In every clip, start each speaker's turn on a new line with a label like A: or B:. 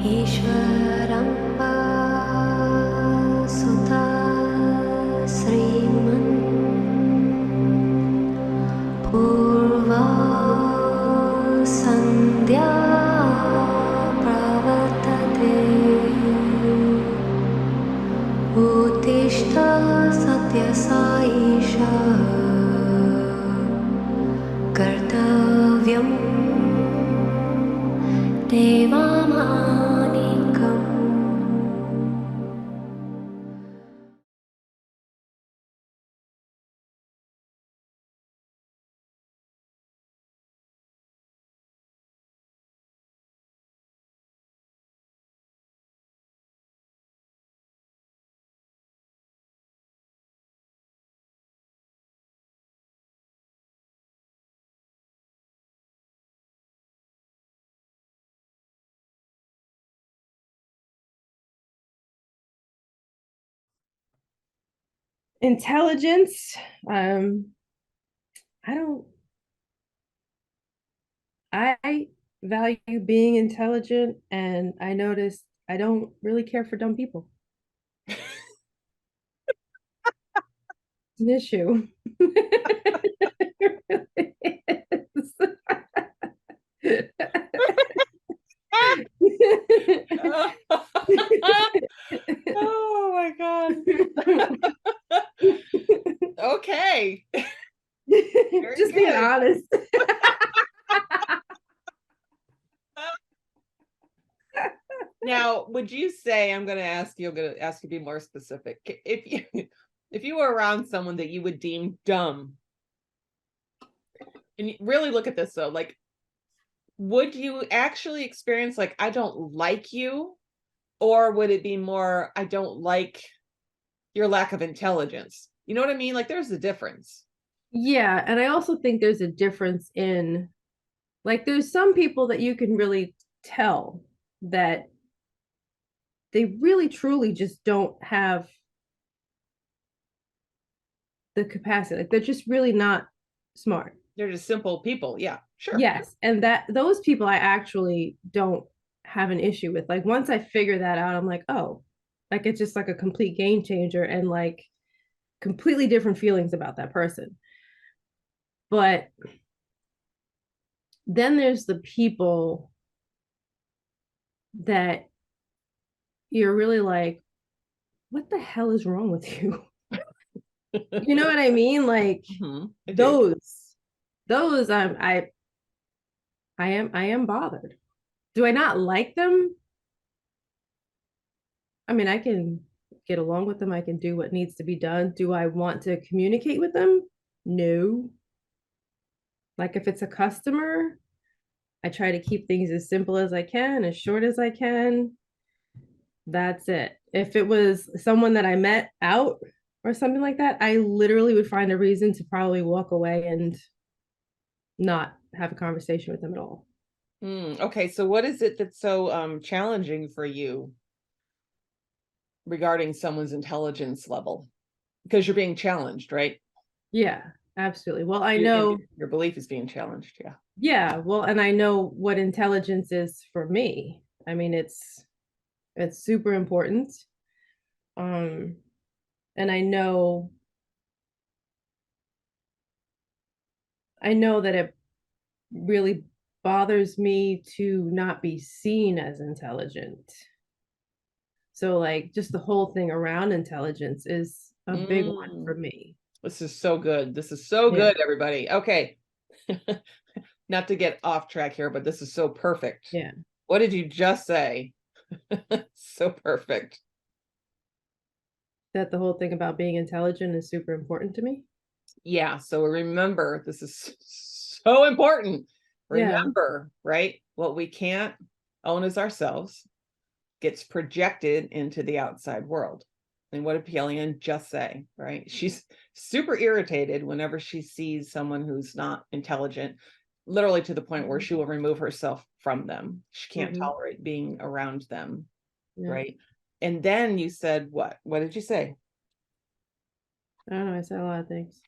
A: ईश्वरं सुता श्रीमन् पूर्वा सन्ध्या प्रवर्तते उत्तिष्ठ सत्यसाईश कर्तव्यं देवामानिकम्.
B: Intelligence. I value being intelligent, and I noticed I don't really care for dumb people. It's an issue.
C: Oh my God. Okay.
B: Just being honest.
C: Now, would you say, I'm going to ask you to be more specific. If you were around someone that you would deem dumb, and you really look at this though, like, would you actually experience like, I don't like you, or would it be more, I don't like your lack of intelligence? You know what I mean? Like, there's a difference.
B: Yeah, and I also think there's a difference in, like, there's some people that you can really tell that they really truly just don't have the capacity. Like, they're just really not smart.
C: They're just simple people. Yeah, sure.
B: Yes, and that those people I actually don't have an issue with. Like, once I figure that out, I'm like, oh, like, it's just like a complete game changer, and like completely different feelings about that person. But then there's the people that you're really like, what the hell is wrong with you? You know what I mean? Like,
C: I do.
B: those I am bothered. Do I not like them? I mean, I can get along with them. I can do what needs to be done. Do I want to communicate with them? No. Like, if it's a customer, I try to keep things as simple as I can, as short as I can. That's it. If it was someone that I met out or something like that, I literally would find a reason to probably walk away and not have a conversation with them at all.
C: Okay, so what is it that's so challenging for you regarding someone's intelligence level? Because you're being challenged, right?
B: Yeah, absolutely. Well, I know,
C: Your belief is being challenged. Yeah.
B: yeah, well, and I know what intelligence is for me. I mean, it's super important. Um, and I know that it really bothers me to not be seen as intelligent. So, like, just the whole thing around intelligence is a big one for me.
C: This is so good. This is so
B: Yeah.
C: good, everybody. Okay. Not to get off track here, but this is so perfect.
B: Yeah.
C: What did you just say? So perfect.
B: That the whole thing about being intelligent is super important to me.
C: Yeah. So remember, this is so important.
B: Yeah.
C: Remember, right? What we can't own as ourselves gets projected into the outside world. And what did Pelion just say, right? She's super irritated whenever she sees someone who's not intelligent, literally to the point where she will remove herself from them. She can't tolerate being around them, right? And then you said what? What did you say?
B: I don't know. I said a lot of things.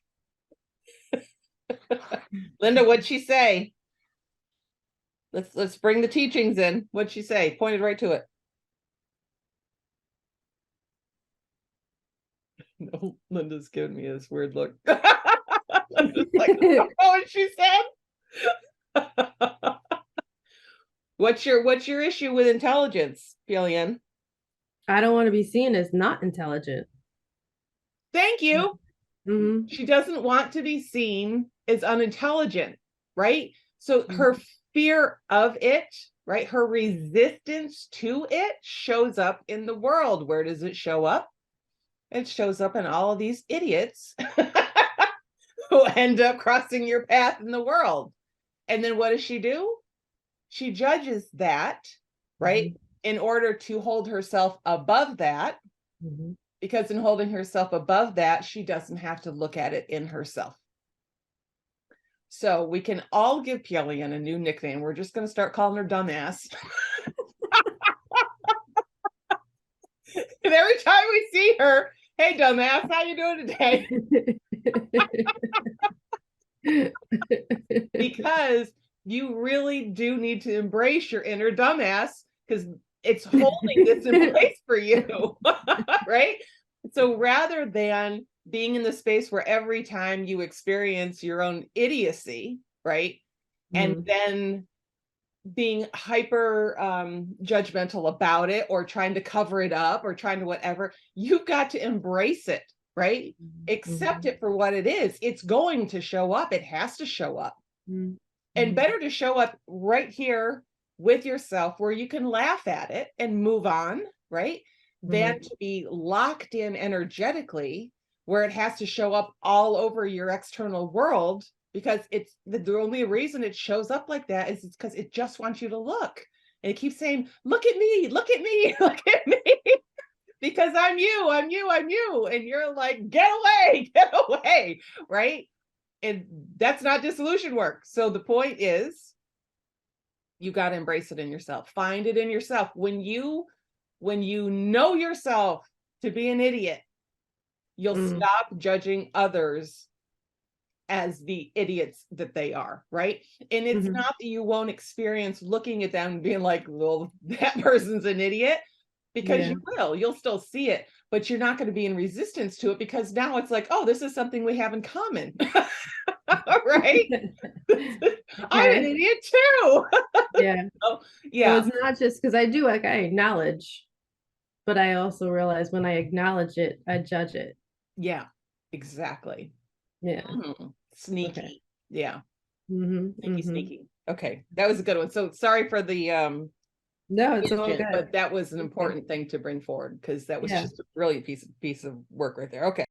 C: Linda, what'd she say? Let's bring the teachings in. What'd she say? Pointed right to it. No, Linda's giving me this weird look. I'm just like, oh, what she said. What's your issue with intelligence, Pelian?
B: I don't want to be seen as not intelligent.
C: Thank you.
B: Mm-hmm.
C: She doesn't want to be seen as unintelligent, right? So her fear of it, right? Her resistance to it shows up in the world. Where does it show up? It shows up in all of these idiots who end up crossing your path in the world. And then what does she do? She judges that, right? Mm-hmm. In order to hold herself above that. Mm-hmm. Because in holding herself above that, she doesn't have to look at it in herself. So we can all give Pelian a new nickname. We're just going to start calling her dumbass. And every time we see her, hey, dumbass, how you doing today? Because you really do need to embrace your inner dumbass, because it's holding this in place for you, right? So rather than being in the space where every time you experience your own idiocy, right, and then being hyper judgmental about it, or trying to cover it up, or trying to whatever, you've got to embrace it, right? Accept it for what it is. It's going to show up. It has to show up. And better to show up right here with yourself, where you can laugh at it and move on, right? Than to be locked in energetically, where it has to show up all over your external world, because it's the only reason it shows up like that is it's because it just wants you to look. And it keeps saying, look at me, look at me, look at me. Because I'm you, I'm you, I'm you. And you're like, get away, right? And that's not dissolution work. So the point is, you got to embrace it in yourself. Find it in yourself. When you know yourself to be an idiot, you'll stop judging others as the idiots that they are, right? And it's not that you won't experience looking at them and being like, well, that person's an idiot, because you will. You'll still see it, but you're not going to be in resistance to it, because now it's like, oh, this is something we have in common. Right? I'm an idiot too.
B: Yeah.
C: So, yeah.
B: So it's not just because I do, like, I acknowledge, but I also realize when I acknowledge it, I judge it.
C: Yeah, exactly.
B: Yeah.
C: Sneaky. Okay. Yeah.
B: Sneaky.
C: Sneaky. Okay. That was a good one. So sorry for the
B: no, it's all good.
C: But that was an important thing to bring forward, because that was just a brilliant piece of work right there. Okay.